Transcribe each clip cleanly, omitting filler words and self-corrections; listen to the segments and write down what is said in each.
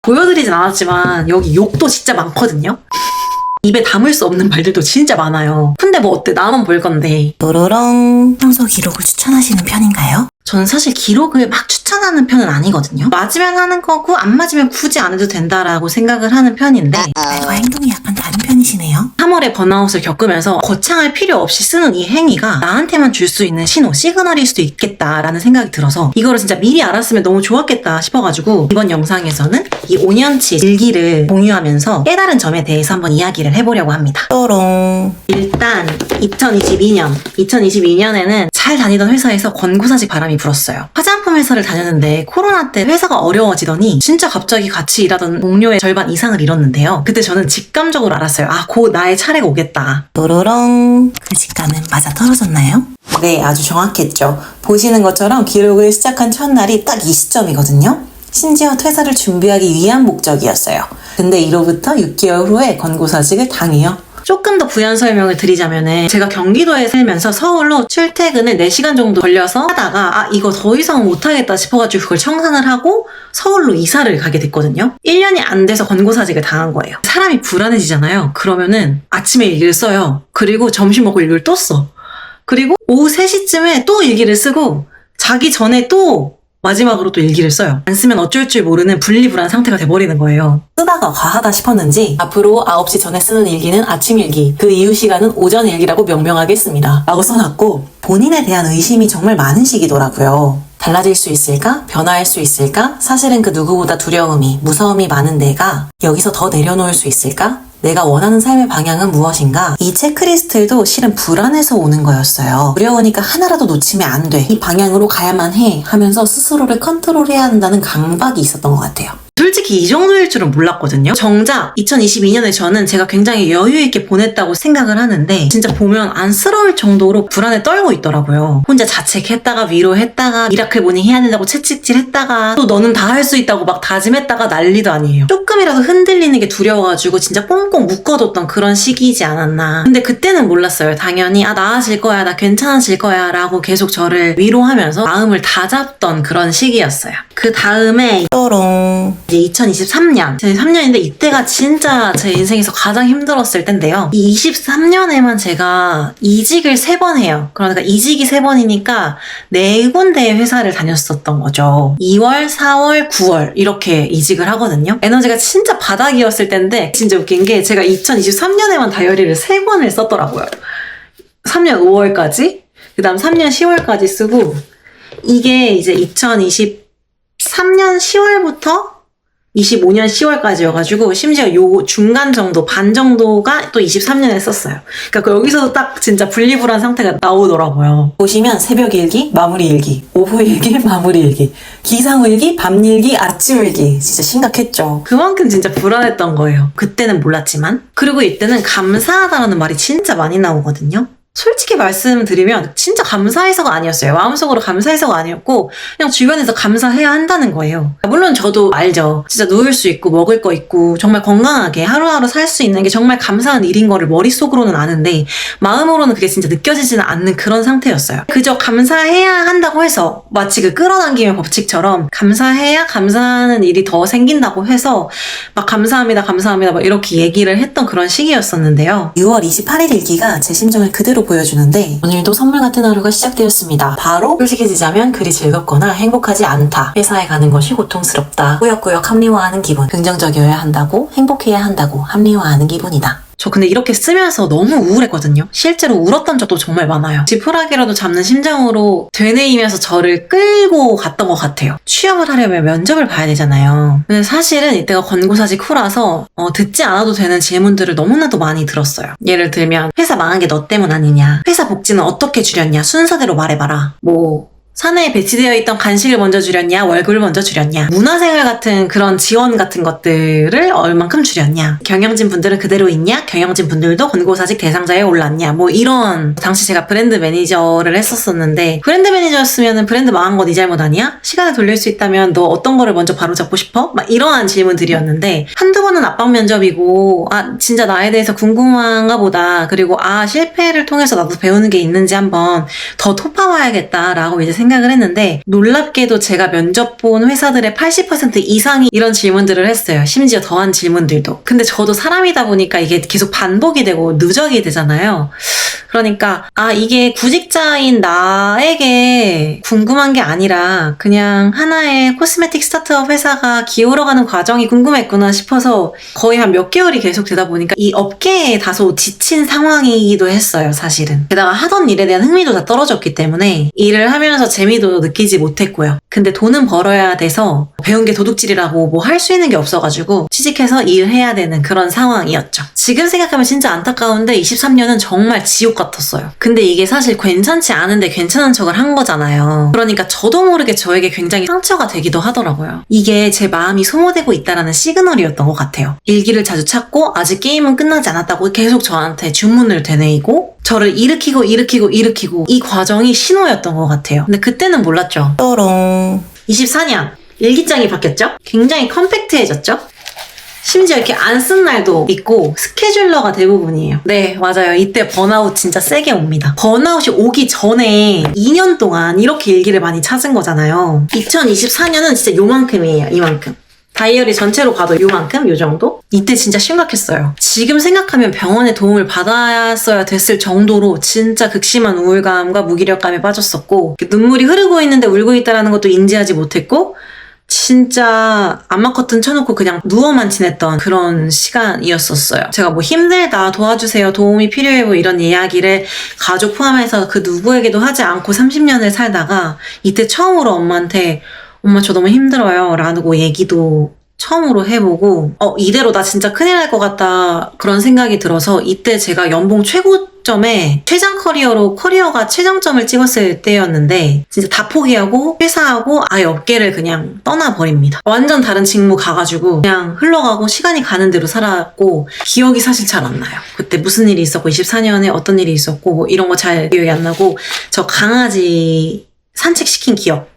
보여드리진 않았지만 여기 욕도 진짜 많거든요. 입에 담을 수 없는 말들도 진짜 많아요. 근데 뭐 어때? 나만 볼 건데. 또로롱. 평소 기록을 추천하시는 편인가요? 저는 사실 기록을 막 추천하는 편은 아니거든요. 맞으면 하는 거고 안 맞으면 굳이 안 해도 된다라고 생각을 하는 편인데 말과 행동이 약간 다른 편이시네요. 3월에 번아웃을 겪으면서 거창할 필요 없이 쓰는 이 행위가 나한테만 줄 수 있는 신호, 시그널일 수도 있겠다라는 생각이 들어서 이거를 진짜 미리 알았으면 너무 좋았겠다 싶어가지고 이번 영상에서는 이 5년치 일기를 공유하면서 깨달은 점에 대해서 한번 이야기를 해보려고 합니다. 또롱. 일단 2022년에는 잘 다니던 회사에서 권고사직 바람이 불었어요. 화장품 회사를 다녔는데 코로나 때 회사가 어려워지더니 진짜 갑자기 같이 일하던 동료의 절반 이상을 잃었는데요. 그때 저는 직감적으로 알았어요. 아, 곧 나의 차례가 오겠다. 또로롱. 그 직감은 맞아 떨어졌나요? 네, 아주 정확했죠. 보시는 것처럼 기록을 시작한 첫날이 딱 이 시점이거든요. 심지어 퇴사를 준비하기 위한 목적이었어요. 근데 이로부터 6개월 후에 권고사직을 당해요. 조금 더 부연 설명을 드리자면은 제가 경기도에 살면서 서울로 출퇴근을 4시간 정도 걸려서 하다가 아 이거 더 이상 못하겠다 싶어가지고 그걸 청산을 하고 서울로 이사를 가게 됐거든요. 1년이 안 돼서 권고사직을 당한 거예요. 사람이 불안해지잖아요. 그러면은 아침에 일기를 써요. 그리고 점심 먹고 일기를 또 써. 그리고 오후 3시쯤에 또 일기를 쓰고 자기 전에 또 마지막으로 또 일기를 써요. 안 쓰면 어쩔 줄 모르는 분리불안 상태가 돼버리는 거예요. 쓰다가 과하다 싶었는지 앞으로 9시 전에 쓰는 일기는 아침 일기, 그 이후 시간은 오전 일기라고 명명하겠습니다. 라고 써놨고 본인에 대한 의심이 정말 많은 시기더라고요. 달라질 수 있을까? 변화할 수 있을까? 사실은 그 누구보다 두려움이, 무서움이 많은 내가 여기서 더 내려놓을 수 있을까? 내가 원하는 삶의 방향은 무엇인가? 이 체크리스트도 실은 불안해서 오는 거였어요. 두려우니까 하나라도 놓치면 안 돼. 이 방향으로 가야만 해. 하면서 스스로를 컨트롤해야 한다는 강박이 있었던 것 같아요. 솔직히 이 정도일 줄은 몰랐거든요. 정작 2022년에 저는 제가 굉장히 여유있게 보냈다고 생각을 하는데 진짜 보면 안쓰러울 정도로 불안에 떨고 있더라고요. 혼자 자책했다가 위로했다가 미라클 모닝 해야 된다고 채찍질했다가 또 너는 다 할 수 있다고 막 다짐했다가 난리도 아니에요. 조금이라도 흔들리는 게 두려워가지고 진짜 꽁꽁 묶어뒀던 그런 시기이지 않았나. 근데 그때는 몰랐어요. 당연히 아 나아질 거야, 나 괜찮아질 거야 라고 계속 저를 위로하면서 마음을 다잡던 그런 시기였어요. 그 다음에 또롱. 이제 2023년인데 이때가 진짜 제 인생에서 가장 힘들었을 때인데요. 이 23년에만 제가 이직을 3번 해요. 그러니까 이직이 3번이니까 4군데의 회사를 다녔었던 거죠. 2월, 4월, 9월 이렇게 이직을 하거든요. 에너지가 진짜 바닥이었을 때인데 진짜 웃긴 게 제가 2023년에만 다이어리를 3번을 썼더라고요. 3년 5월까지 그 다음 3년 10월까지 쓰고 이게 이제 2023년 10월부터 25년 10월까지여가지고 심지어 요 중간 정도 반 정도가 또 23년에 썼어요. 그러니까 여기서도 딱 진짜 분리불안 상태가 나오더라고요. 보시면 새벽 일기, 마무리 일기, 오후 일기, 마무리 일기, 기상 일기, 밤 일기, 아침 일기. 진짜 심각했죠. 그만큼 진짜 불안했던 거예요. 그때는 몰랐지만. 그리고 이때는 감사하다라는 말이 진짜 많이 나오거든요. 솔직히 말씀드리면 진짜 감사해서가 아니었어요. 마음속으로 감사해서가 아니었고 그냥 주변에서 감사해야 한다는 거예요. 물론 저도 알죠. 진짜 누울 수 있고 먹을 거 있고 정말 건강하게 하루하루 살 수 있는 게 정말 감사한 일인 거를 머릿속으로는 아는데 마음으로는 그게 진짜 느껴지지는 않는 그런 상태였어요. 그저 감사해야 한다고 해서 마치 그 끌어당김의 법칙처럼 감사해야 감사하는 일이 더 생긴다고 해서 막 감사합니다 막 이렇게 얘기를 했던 그런 시기였었는데요. 6월 28일 일기가 제 심정을 그대로 보여주는데 오늘도 선물 같은 하루가 시작되었습니다. 바로 솔직해지자면 그리 즐겁거나 행복하지 않다. 회사에 가는 것이 고통스럽다. 꾸역꾸역 합리화하는 기분. 긍정적이어야 한다고, 행복해야 한다고 합리화하는 기분이다. 저 근데 이렇게 쓰면서 너무 우울했거든요. 실제로 울었던 적도 정말 많아요. 지푸라기라도 잡는 심정으로 되뇌이면서 저를 끌고 갔던 것 같아요. 취업을 하려면 면접을 봐야 되잖아요. 근데 사실은 이때가 권고사직 후라서 듣지 않아도 되는 질문들을 너무나도 많이 들었어요. 예를 들면 회사 망한 게 너 때문 아니냐, 회사 복지는 어떻게 줄였냐, 순서대로 말해봐라, 사내에 배치되어 있던 간식을 먼저 줄였냐, 월급을 먼저 줄였냐, 문화생활 같은 그런 지원 같은 것들을 얼만큼 줄였냐, 경영진 분들은 그대로 있냐, 경영진 분들도 권고사직 대상자에 올랐냐, 이런. 당시 제가 브랜드 매니저를 했었었는데 브랜드 매니저였으면 브랜드 망한 거 네 잘못 아니야? 시간을 돌릴 수 있다면 너 어떤 거를 먼저 바로잡고 싶어? 막 이러한 질문들이었는데 한두 번은 압박 면접이고 진짜 나에 대해서 궁금한가 보다. 그리고 실패를 통해서 나도 배우는 게 있는지 한번 더 톱파봐야겠다라고 이제 생각을 했는데 놀랍게도 제가 면접 본 회사들의 80% 이상이 이런 질문들을 했어요. 심지어 더한 질문들도. 근데 저도 사람이다 보니까 이게 계속 반복이 되고 누적이 되잖아요. 그러니까 이게 구직자인 나에게 궁금한 게 아니라 그냥 하나의 코스메틱 스타트업 회사가 기울어가는 과정이 궁금했구나 싶어서 거의 한 몇 개월이 계속 되다 보니까 이 업계에 다소 지친 상황이기도 했어요, 사실은. 게다가 하던 일에 대한 흥미도 다 떨어졌기 때문에 일을 하면서 재미도 느끼지 못했고요. 근데 돈은 벌어야 돼서 배운 게 도둑질이라고 뭐 할 수 있는 게 없어가지고 취직해서 일해야 되는 그런 상황이었죠. 지금 생각하면 진짜 안타까운데 23년은 정말 지옥 같았어요. 근데 이게 사실 괜찮지 않은데 괜찮은 척을 한 거잖아요. 그러니까 저도 모르게 저에게 굉장히 상처가 되기도 하더라고요. 이게 제 마음이 소모되고 있다라는 시그널이었던 것 같아요. 일기를 자주 찾고 아직 게임은 끝나지 않았다고 계속 저한테 주문을 되뇌이고 저를 일으키고 이 과정이 신호였던 것 같아요. 근데 그때는 몰랐죠. 또롱. 24년 일기장이 바뀌었죠? 굉장히 컴팩트해졌죠? 심지어 이렇게 안 쓴 날도 있고 스케줄러가 대부분이에요. 네, 맞아요. 이때 번아웃 진짜 세게 옵니다. 번아웃이 오기 전에 2년 동안 이렇게 일기를 많이 찾은 거잖아요. 2024년은 진짜 요만큼이에요. 이만큼. 다이어리 전체로 봐도 요만큼? 요 정도? 이때 진짜 심각했어요. 지금 생각하면 병원의 도움을 받았어야 됐을 정도로 진짜 극심한 우울감과 무기력감에 빠졌었고 눈물이 흐르고 있는데 울고 있다는 것도 인지하지 못했고 진짜 암막 커튼 쳐놓고 그냥 누워만 지냈던 그런 시간이었었어요. 제가 뭐 힘들다, 도와주세요, 도움이 필요해 뭐 이런 이야기를 가족 포함해서 그 누구에게도 하지 않고 30년을 살다가 이때 처음으로 엄마한테 엄마 저 너무 힘들어요 라고 얘기도 처음으로 해보고 이대로 나 진짜 큰일 날 것 같다 그런 생각이 들어서 이때 제가 연봉 최고점에 최장 커리어로 커리어가 최정점을 찍었을 때였는데 진짜 다 포기하고 회사하고 아예 업계를 그냥 떠나버립니다. 완전 다른 직무 가가지고 그냥 흘러가고 시간이 가는 대로 살았고 기억이 사실 잘 안 나요. 그때 무슨 일이 있었고 24년에 어떤 일이 있었고 뭐 이런 거 잘 기억이 안 나고 저 강아지 산책시킨 기억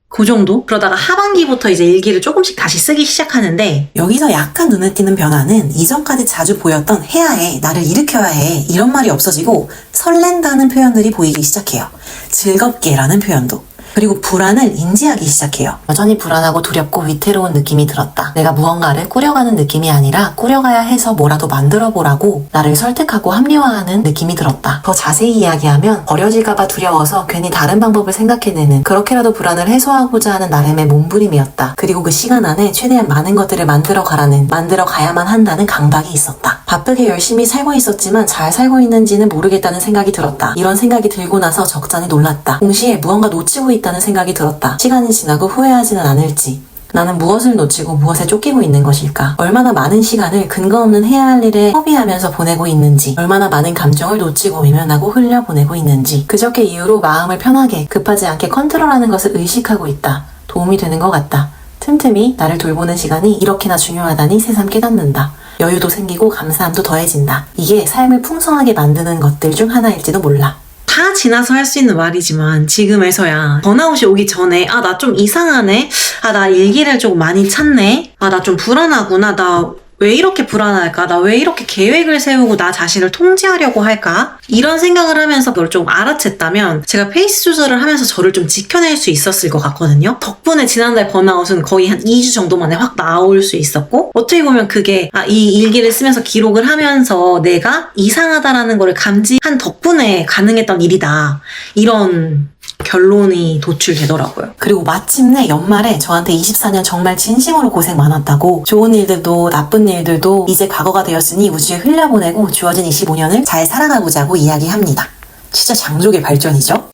그 정도? 그러다가 하반기부터 이제 일기를 조금씩 다시 쓰기 시작하는데 여기서 약간 눈에 띄는 변화는 이전까지 자주 보였던 해야 해, 나를 일으켜야 해 이런 말이 없어지고 설렌다는 표현들이 보이기 시작해요. 즐겁게라는 표현도. 그리고 불안을 인지하기 시작해요. 여전히 불안하고 두렵고 위태로운 느낌이 들었다. 내가 무언가를 꾸려가는 느낌이 아니라 꾸려가야 해서 뭐라도 만들어보라고 나를 설득하고 합리화하는 느낌이 들었다. 더 자세히 이야기하면 버려질까봐 두려워서 괜히 다른 방법을 생각해내는 그렇게라도 불안을 해소하고자 하는 나름의 몸부림이었다. 그리고 그 시간 안에 최대한 많은 것들을 만들어가야만 한다는 강박이 있었다. 바쁘게 열심히 살고 있었지만 잘 살고 있는지는 모르겠다는 생각이 들었다. 이런 생각이 들고 나서 적잖이 놀랐다. 동시에 무언가 놓치고 있다는 생각이 들었다. 시간이 지나고 후회하지는 않을지. 나는 무엇을 놓치고 무엇에 쫓기고 있는 것일까? 얼마나 많은 시간을 근거 없는 해야 할 일에 허비하면서 보내고 있는지, 얼마나 많은 감정을 놓치고 외면하고 흘려보내고 있는지, 그저께 이후로 마음을 편하게 급하지 않게 컨트롤하는 것을 의식하고 있다. 도움이 되는 것 같다. 틈틈이 나를 돌보는 시간이 이렇게나 중요하다니 새삼 깨닫는다. 여유도 생기고 감사함도 더해진다. 이게 삶을 풍성하게 만드는 것들 중 하나일지도 몰라. 다 지나서 할 수 있는 말이지만 지금에서야 번아웃이 오기 전에 나 좀 이상하네? 나 일기를 조금 많이 찾네? 나 좀 불안하구나? 나 왜 이렇게 불안할까? 나 왜 이렇게 계획을 세우고 나 자신을 통제하려고 할까? 이런 생각을 하면서 그걸 좀 알아챘다면 제가 페이스 조절을 하면서 저를 좀 지켜낼 수 있었을 것 같거든요. 덕분에 지난달 번아웃은 거의 한 2주 정도 만에 확 나올 수 있었고 어떻게 보면 그게 이 일기를 쓰면서 기록을 하면서 내가 이상하다라는 걸 감지한 덕분에 가능했던 일이다. 이런 결론이 도출되더라고요. 그리고 마침내 연말에 저한테 24년 정말 진심으로 고생 많았다고 좋은 일들도 나쁜 일들도 이제 과거가 되었으니 우주에 흘려보내고 주어진 25년을 잘 살아가보자고 이야기합니다. 진짜 장족의 발전이죠?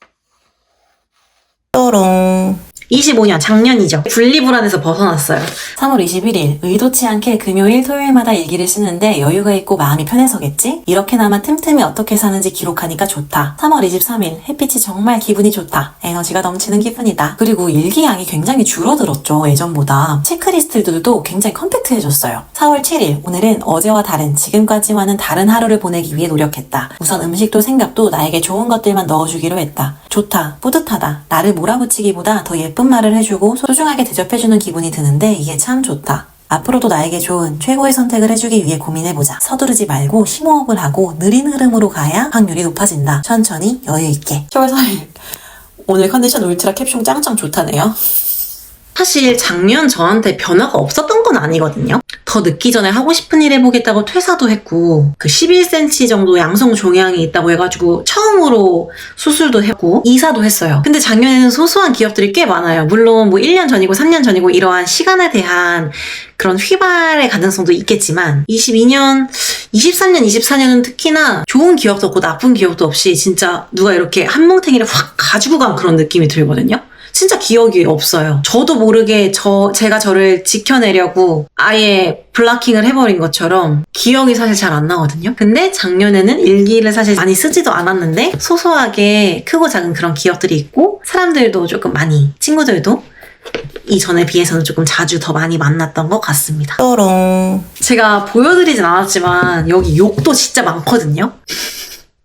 또롱. 25년 작년이죠. 분리불안에서 벗어났어요. 3월 21일 의도치 않게 금요일 토요일마다 일기를 쓰는데 여유가 있고 마음이 편해서겠지? 이렇게나마 틈틈이 어떻게 사는지 기록하니까 좋다. 3월 23일 햇빛이 정말 기분이 좋다. 에너지가 넘치는 기분이다. 그리고 일기양이 굉장히 줄어들었죠. 예전보다. 체크리스트들도 굉장히 컴팩트해졌어요. 4월 7일 오늘은 어제와 다른 지금까지와는 다른 하루를 보내기 위해 노력했다. 우선 음식도 생각도 나에게 좋은 것들만 넣어주기로 했다. 좋다, 뿌듯하다, 나를 몰아붙이기보다 더 예쁜 말을 해주고 소중하게 대접해주는 기분이 드는데 이게 참 좋다. 앞으로도 나에게 좋은 최고의 선택을 해주기 위해 고민해보자. 서두르지 말고 심호흡을 하고 느린 흐름으로 가야 확률이 높아진다. 천천히 여유있게. 10월 4일 오늘 컨디션 울트라 캡숑 짱짱 좋다네요. 사실 작년 저한테 변화가 없었던 건 아니거든요. 더 늦기 전에 하고 싶은 일 해보겠다고 퇴사도 했고 그 11cm 정도 양성 종양이 있다고 해가지고 처음으로 수술도 했고 이사도 했어요. 근데 작년에는 소소한 기업들이 꽤 많아요. 물론 뭐 1년 전이고 3년 전이고 이러한 시간에 대한 그런 휘발의 가능성도 있겠지만 22년, 23년, 24년은 특히나 좋은 기업도 없고 나쁜 기업도 없이 진짜 누가 이렇게 한 뭉탱이를 확 가지고 간 그런 느낌이 들거든요. 진짜 기억이 없어요. 저도 모르게 제가 저를 지켜내려고 아예 블락킹을 해버린 것처럼 기억이 사실 잘 안 나거든요. 근데 작년에는 일기를 사실 많이 쓰지도 않았는데 소소하게 크고 작은 그런 기억들이 있고 사람들도 조금 많이, 친구들도 이전에 비해서는 조금 자주 더 많이 만났던 것 같습니다. 또롱. 제가 보여드리진 않았지만 여기 욕도 진짜 많거든요.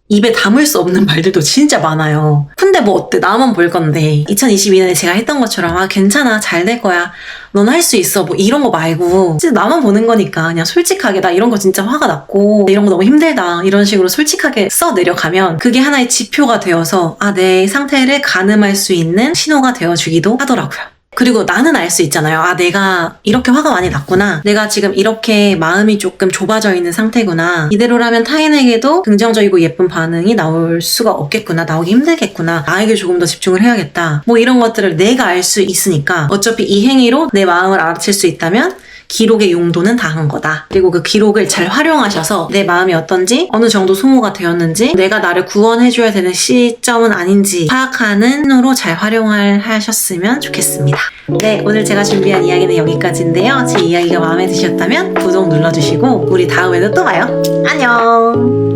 입에 담을 수 없는 말들도 진짜 많아요. 근데 뭐 어때? 나만 볼 건데. 2022년에 제가 했던 것처럼 아 괜찮아 잘 될 거야. 넌 할 수 있어. 뭐 이런 거 말고 진짜 나만 보는 거니까 그냥 솔직하게 나 이런 거 진짜 화가 났고 이런 거 너무 힘들다. 이런 식으로 솔직하게 써 내려가면 그게 하나의 지표가 되어서 아 내 상태를 가늠할 수 있는 신호가 되어주기도 하더라고요. 그리고 나는 알 수 있잖아요. 아, 내가 이렇게 화가 많이 났구나. 내가 지금 이렇게 마음이 조금 좁아져 있는 상태구나. 이대로라면 타인에게도 긍정적이고 예쁜 반응이 나올 수가 없겠구나. 나오기 힘들겠구나. 나에게 조금 더 집중을 해야겠다. 뭐 이런 것들을 내가 알 수 있으니까 어차피 이 행위로 내 마음을 알아챌 수 있다면 기록의 용도는 다 한 거다. 그리고 그 기록을 잘 활용하셔서 내 마음이 어떤지 어느 정도 소모가 되었는지 내가 나를 구원해줘야 되는 시점은 아닌지 파악하는 눈으로 잘 활용을 하셨으면 좋겠습니다. 네, 오늘 제가 준비한 이야기는 여기까지인데요. 제 이야기가 마음에 드셨다면 구독 눌러주시고 우리 다음에도 또 봐요. 안녕.